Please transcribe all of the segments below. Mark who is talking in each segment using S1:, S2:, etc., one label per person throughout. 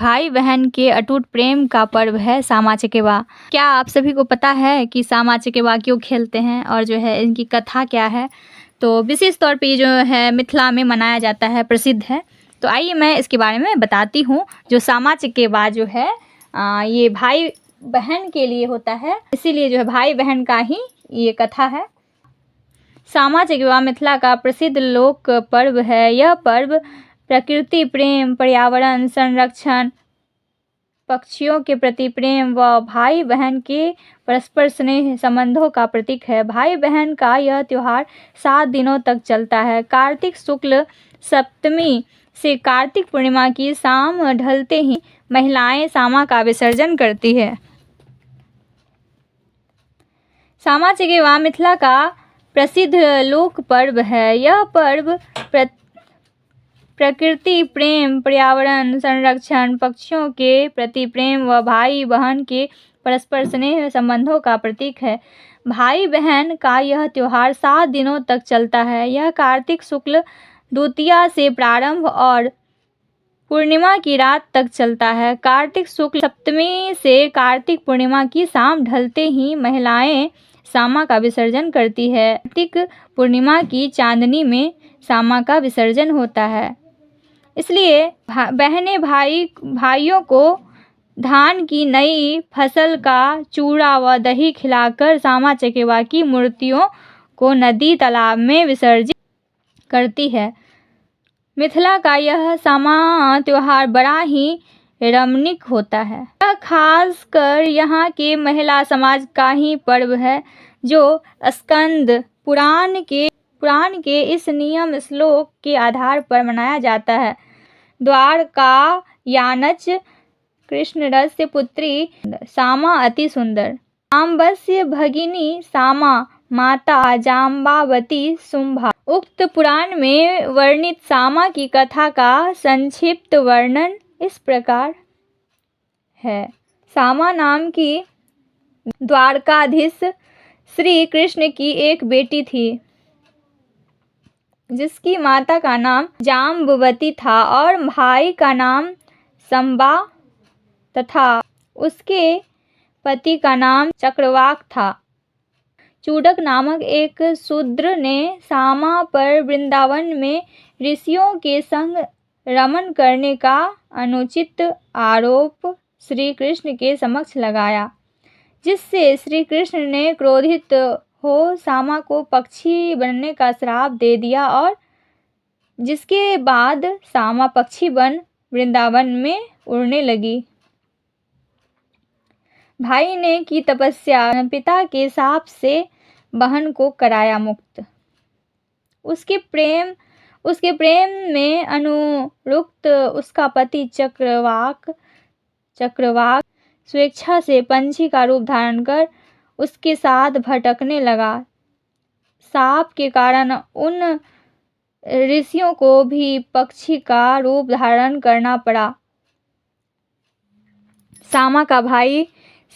S1: भाई बहन के अटूट प्रेम का पर्व है सामा चकेवा। क्या आप सभी को पता है कि सामा चकेवा क्यों खेलते हैं और जो है इनकी कथा क्या है? तो विशेष तौर पे ये जो है मिथिला में मनाया जाता है, प्रसिद्ध है। तो आइए मैं इसके बारे में बताती हूँ। जो सामा चकेवा जो है ये भाई बहन के लिए होता है, इसीलिए जो है भाई बहन का ही ये कथा है। सामा चकेवा मिथिला का प्रसिद्ध लोक पर्व है। यह पर्व प्रकृति प्रेम, पर्यावरण संरक्षण, पक्षियों के प्रति प्रेम व भाई बहन के परस्पर स्नेह संबंधों का प्रतीक है। भाई बहन का यह त्योहार 7 दिनों तक चलता है। कार्तिक शुक्ल सप्तमी से कार्तिक पूर्णिमा की शाम ढलते ही महिलाएं सामा का विसर्जन करती है। सामा चकेवा मिथिला का प्रसिद्ध लोक पर्व है। यह पर्व प्रकृति प्रेम, पर्यावरण संरक्षण, पक्षियों के प्रति प्रेम व भाई बहन के परस्पर स्नेह संबंधों का प्रतीक है। भाई बहन का यह त्योहार 7 दिनों तक चलता है। यह कार्तिक शुक्ल द्वितीया से प्रारंभ और पूर्णिमा की रात तक चलता है। कार्तिक शुक्ल सप्तमी से कार्तिक पूर्णिमा की शाम ढलते ही महिलाएं सामा का विसर्जन करती है। कार्तिक पूर्णिमा की चांदनी में सामा का विसर्जन होता है। इसलिए बहनें भाइयों को धान की नई फसल का चूड़ा व दही खिलाकर सामा चकेवा की मूर्तियों को नदी तालाब में विसर्जित करती है। मिथिला का यह सामा त्योहार बड़ा ही रमणीक होता है। यह खासकर यहाँ के महिला समाज का ही पर्व है, जो स्कंद पुराण के इस नियम श्लोक के आधार पर मनाया जाता है। द्वारकायानच कृष्णरस्य पुत्री सामा अति सुंदर, जाम्बस्य भगिनी सामा माता जाम्बावती शुंभा। उक्त पुराण में वर्णित सामा की कथा का संक्षिप्त वर्णन इस प्रकार है। सामा नाम की द्वारकाधीश श्री कृष्ण की एक बेटी थी, जिसकी माता का नाम जाम्बवती था और भाई का नाम संबा तथा उसके पति का नाम चक्रवाक था। चूडक नामक एक शूद्र ने सामा पर वृंदावन में ऋषियों के संग रमन करने का अनुचित आरोप श्री कृष्ण के समक्ष लगाया, जिससे श्री कृष्ण ने क्रोधित हो सामा को पक्षी बनने का श्राप दे दिया और जिसके बाद सामा पक्षी बन वृंदावन में उड़ने लगी। भाई ने की तपस्या, पिता के शाप से बहन को कराया मुक्त। उसके प्रेम में अनुरक्त उसका पति चक्रवाक स्वेच्छा से पंछी का रूप धारण कर उसके साथ भटकने लगा। शाप के कारण उन ऋषियों को भी पक्षी का रूप धारण करना पड़ा। सामा का भाई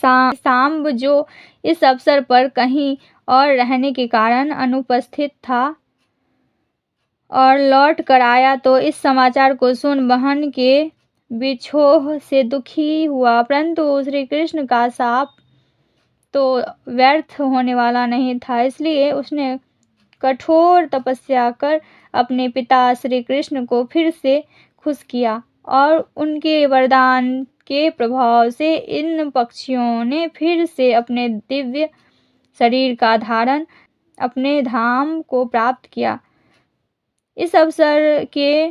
S1: सांब, जो इस अवसर पर कहीं और रहने के कारण अनुपस्थित था और लौट कर आया, तो इस समाचार को सुन बहन के विछोह से दुखी हुआ। परंतु श्री कृष्ण का शाप तो व्यर्थ होने वाला नहीं था, इसलिए उसने कठोर तपस्या कर अपने पिता श्री कृष्ण को फिर से खुश किया और उनके वरदान के प्रभाव से इन पक्षियों ने फिर से अपने दिव्य शरीर का धारण अपने धाम को प्राप्त किया। इस अवसर के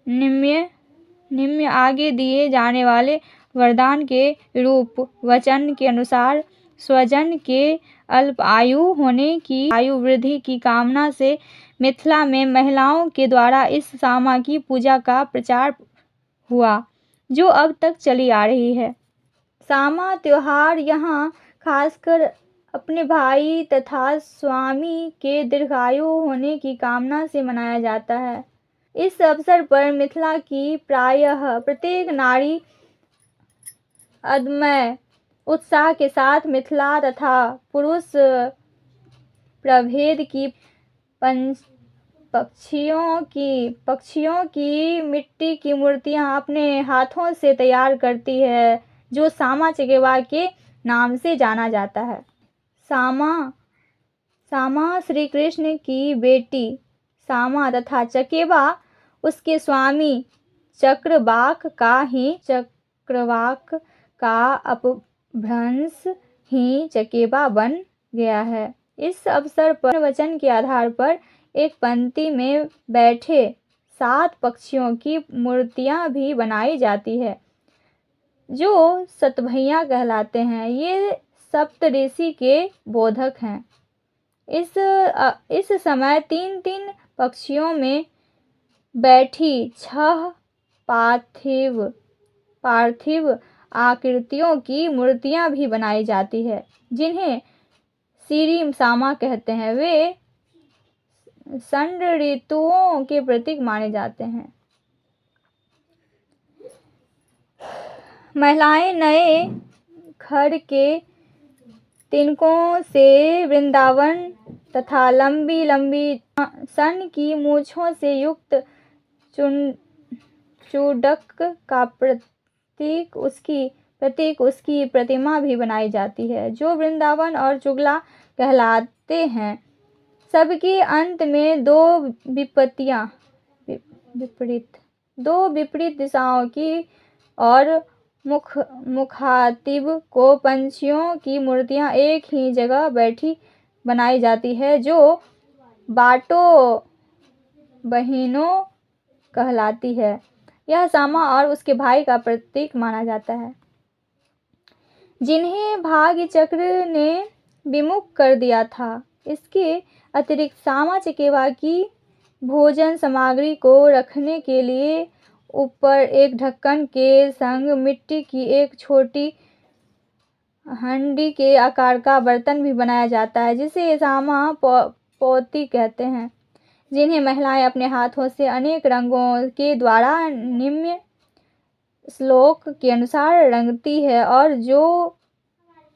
S1: निम्न आगे दिए जाने वाले वरदान के रूप वचन के अनुसार स्वजन के अल्प आयु होने की आयु वृद्धि की कामना से मिथिला में महिलाओं के द्वारा इस सामा की पूजा का प्रचार हुआ, जो अब तक चली आ रही है। सामा त्योहार यहाँ खासकर अपने भाई तथा स्वामी के दीर्घायु होने की कामना से मनाया जाता है। इस अवसर पर मिथिला की प्रायः प्रत्येक नारी अदम्य उत्साह के साथ मिथिला तथा पुरुष प्रभेद की पक्षियों की मिट्टी की मूर्तियां अपने हाथों से तैयार करती है, जो सामा चकेवा के नाम से जाना जाता है। सामा श्री कृष्ण की बेटी सामा तथा चकेवा उसके स्वामी चक्रवाक का अपभ्रंश ही चकेवा बन गया है। इस अवसर पर वचन के आधार पर एक पंक्ति में बैठे 7 पक्षियों की मूर्तियां भी बनाई जाती है, जो सतभैया कहलाते हैं। ये सप्तऋषि के बोधक हैं। इस समय 3-3 पक्षियों में बैठी 6 पार्थिव आकृतियों की मूर्तियां भी बनाई जाती है, जिन्हें श्री सामा कहते हैं। वे षड ऋतुओं के प्रतीक माने जाते हैं। महिलाएं नए खड़ के तिनकों से वृंदावन तथा लंबी लंबी सन की मूंछों से युक्त चूडक का प्रतीक उसकी प्रतिमा भी बनाई जाती है, जो वृंदावन और चुगला कहलाते हैं। सबके अंत में 2 विपरीत दिशाओं की और मुखातिब को पंछियों की मूर्तियां एक ही जगह बैठी बनाई जाती है, जो बाटो बहिनों कहलाती है। यह सामा और उसके भाई का प्रतीक माना जाता है, जिन्हें भाग्य चक्र ने विमुख कर दिया था। इसके अतिरिक्त सामा चकेवा की भोजन सामग्री को रखने के लिए ऊपर एक ढक्कन के संग मिट्टी की एक छोटी हंडी के आकार का बर्तन भी बनाया जाता है, जिसे सामा पोती कहते हैं, जिन्हें महिलाएं अपने हाथों से अनेक रंगों के द्वारा निम्न श्लोक के अनुसार रंगती है और जो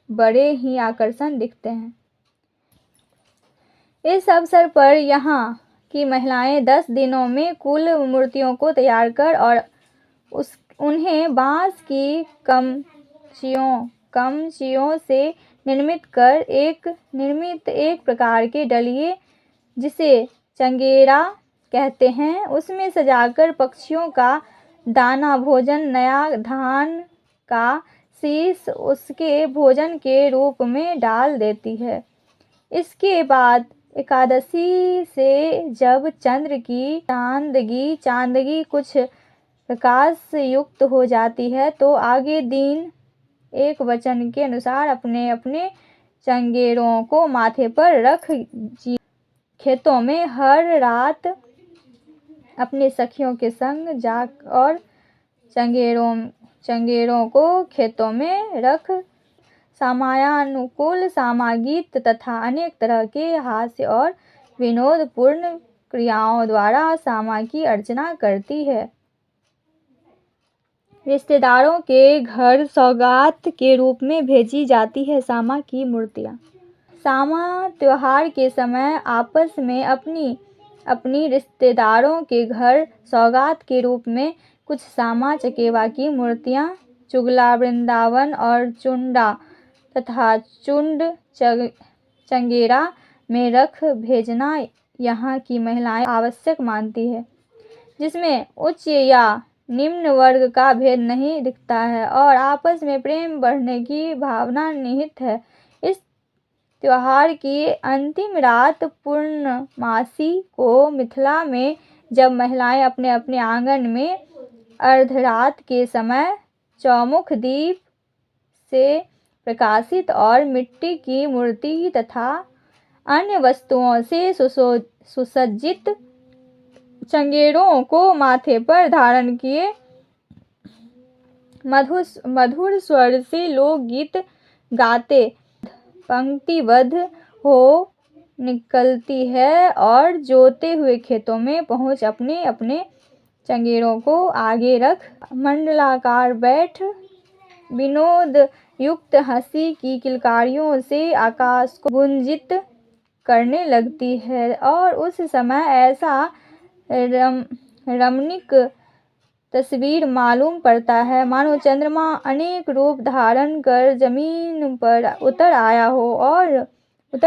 S1: बड़े ही आकर्षक दिखते हैं। इस अवसर पर यहाँ की महिलाएं 10 दिनों में कुल मूर्तियों को तैयार कर और उन्हें बांस की कमचियों से निर्मित एक प्रकार के डलिए, जिसे चंगेरा कहते हैं, उसमें सजाकर पक्षियों का दाना भोजन, नया धान का शीश उसके भोजन के रूप में डाल देती है। इसके बाद एकादशी से जब चांदगी कुछ प्रकाश युक्त हो जाती है, तो आगे दिन एक वचन के अनुसार अपने अपने चंगेरों को माथे पर रख खेतों में हर रात अपने सखियों के संग जा और चंगेरों को खेतों में रख समयानुकूल सामा गीत तथा अनेक तरह के हास्य और विनोदपूर्ण क्रियाओं द्वारा सामा की अर्चना करती है। रिश्तेदारों के घर सौगात के रूप में भेजी जाती है सामा की मूर्तियां। सामा त्योहार के समय आपस में अपनी रिश्तेदारों के घर सौगात के रूप में कुछ सामा चकेवा की मूर्तियां चुगला, वृंदावन और चुंडा तथा चंगेरा में रख भेजना यहाँ की महिलाएं आवश्यक मानती है, जिसमें उच्च या निम्न वर्ग का भेद नहीं दिखता है और आपस में प्रेम बढ़ने की भावना निहित है। इस त्योहार की अंतिम रात पूर्णमासी को मिथिला में जब महिलाएं अपने अपने आंगन में अर्धरात के समय चौमुख दीप से प्रकाशित और मिट्टी की मूर्ति तथा अन्य वस्तुओं से सुसज्जित चंगेरों को माथे पर धारण किए मधुर स्वर से लोकगीत गाते पंक्तिबद्ध हो निकलती है और जोते हुए खेतों में पहुंच अपने अपने चंगेरों को आगे रख मंडलाकार बैठ विनोद युक्त हंसी की किलकारियों से आकाश को गुंजित करने लगती है और उस समय ऐसा रमणीक तस्वीर मालूम पड़ता है मानो चंद्रमा अनेक रूप धारण कर जमीन पर उतर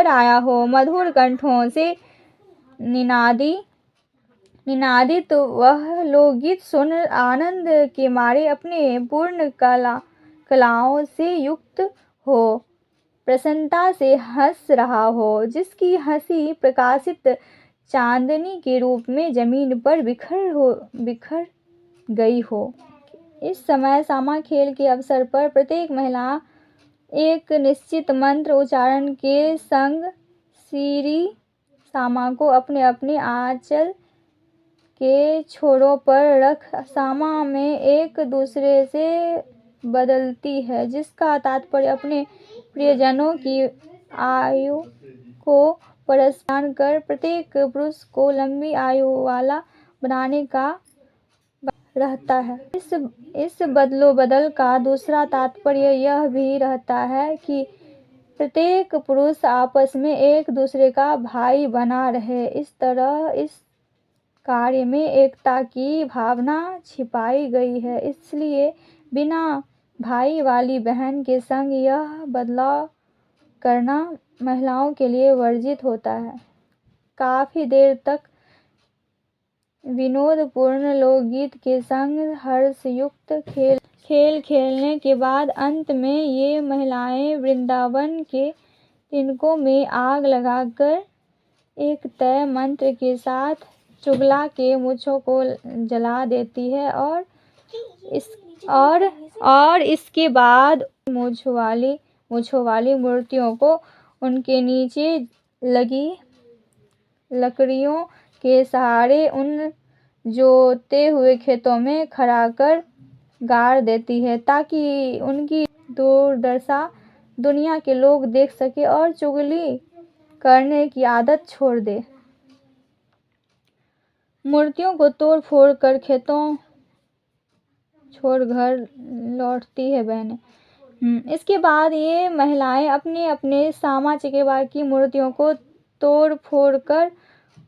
S1: आया हो। मधुर कंठों से निनादित वह लोकगीत सुन आनंद के मारे अपने पूर्ण कलाओं से युक्त हो, प्रसन्नता से हंस रहा हो, जिसकी हंसी प्रकाशित चांदनी के रूप में जमीन पर बिखर गई हो। इस समय सामा खेल के अवसर पर प्रत्येक महिला एक निश्चित मंत्र उच्चारण के संग सीरी सामा को अपने अपने आंचल के छोरों पर रख सामा में एक दूसरे से बदलती है, जिसका तात्पर्य अपने प्रियजनों की आयु को परेशान कर प्रत्येक पुरुष को लंबी आयु वाला बनाने का रहता है। इस बदलो बदल का दूसरा तात्पर्य यह भी रहता है कि प्रत्येक पुरुष आपस में एक दूसरे का भाई बना रहे। इस तरह इस कार्य में एकता की भावना छिपाई गई है, इसलिए बिना भाई वाली बहन के संग यह बदलाव करना महिलाओं के लिए वर्जित होता है। काफी देर तक विनोदपूर्ण लोकगीत के संग हर्षयुक्त खेल खेलने के बाद अंत में ये महिलाएं वृंदावन के तिनकों में आग लगाकर एक तय मंत्र के साथ चुगला के मूछों को जला देती है और इसके बाद मूछों वाली मूर्तियों को उनके नीचे लगी लकड़ियों के सहारे उन जोते हुए खेतों में खड़ा कर गाड़ देती है, ताकि उनकी दुर्दशा दुनिया के लोग देख सके और चुगली करने की आदत छोड़ दे। मूर्तियों को तोड़ फोड़ कर खेतों छोड़ घर लौटती है बहनें। इसके बाद ये महिलाएं अपने अपने सामा चकेबा की मूर्तियों को तोड़ फोड़ कर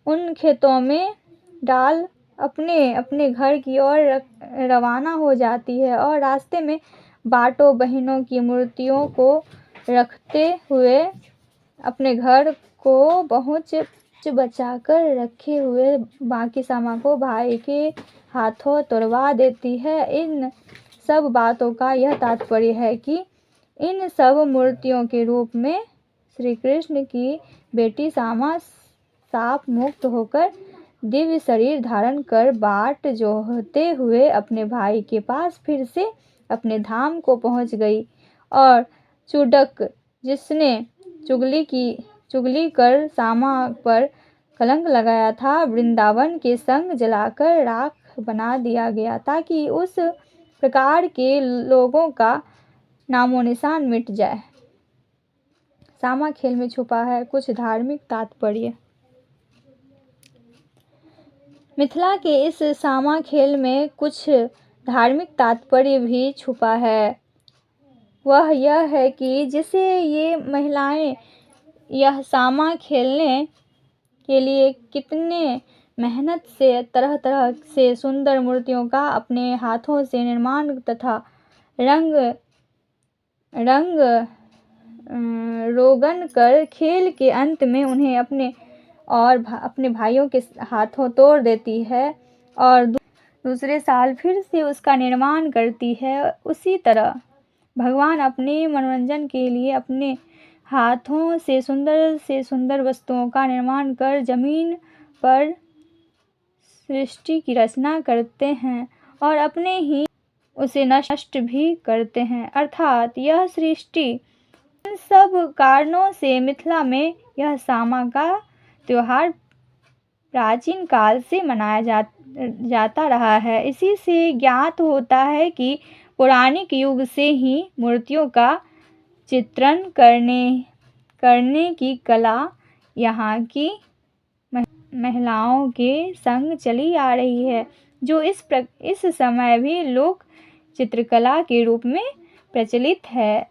S1: उन खेतों में डाल अपने अपने घर की ओर रवाना हो जाती है और रास्ते में बाटों बहनों की मूर्तियों को रखते हुए अपने घर को पहुँच बचाकर रखे हुए बाकी सामा को भाई के हाथों तोड़वा देती है। इन सब बातों का यह तात्पर्य है कि इन सब मूर्तियों के रूप में श्री कृष्ण की बेटी सामा साप मुक्त होकर दिव्य शरीर धारण कर बाट जोहते हुए अपने भाई के पास फिर से अपने धाम को पहुंच गई और चूडक, जिसने चुगली कर सामा पर कलंक लगाया था, वृंदावन के संग जलाकर राख बना दिया गया, ताकि उस प्रकार के लोगों का नामो निशान मिट जाए। सामा खेल में छुपा है कुछ धार्मिक तात्पर्य। मिथिला के इस सामा खेल में कुछ धार्मिक तात्पर्य भी छुपा है। वह यह है कि जिसे ये महिलाएं यह सामा खेलने के लिए कितने मेहनत से तरह तरह से सुंदर मूर्तियों का अपने हाथों से निर्माण तथा रंग रोगन कर खेल के अंत में उन्हें अपने भाइयों के हाथों तोड़ देती है और दूसरे साल फिर से उसका निर्माण करती है। उसी तरह भगवान अपने मनोरंजन के लिए अपने हाथों से सुंदर वस्तुओं का निर्माण कर जमीन पर सृष्टि की रचना करते हैं और अपने ही उसे नष्ट भी करते हैं। अर्थात यह सृष्टि, इन सब कारणों से मिथिला में यह सामा का त्योहार प्राचीन काल से मनाया जाता रहा है। इसी से ज्ञात होता है कि पौराणिक युग से ही मूर्तियों का चित्रण करने की कला यहाँ की महिलाओं के संग चली आ रही है, जो इस समय भी लोक चित्रकला के रूप में प्रचलित है।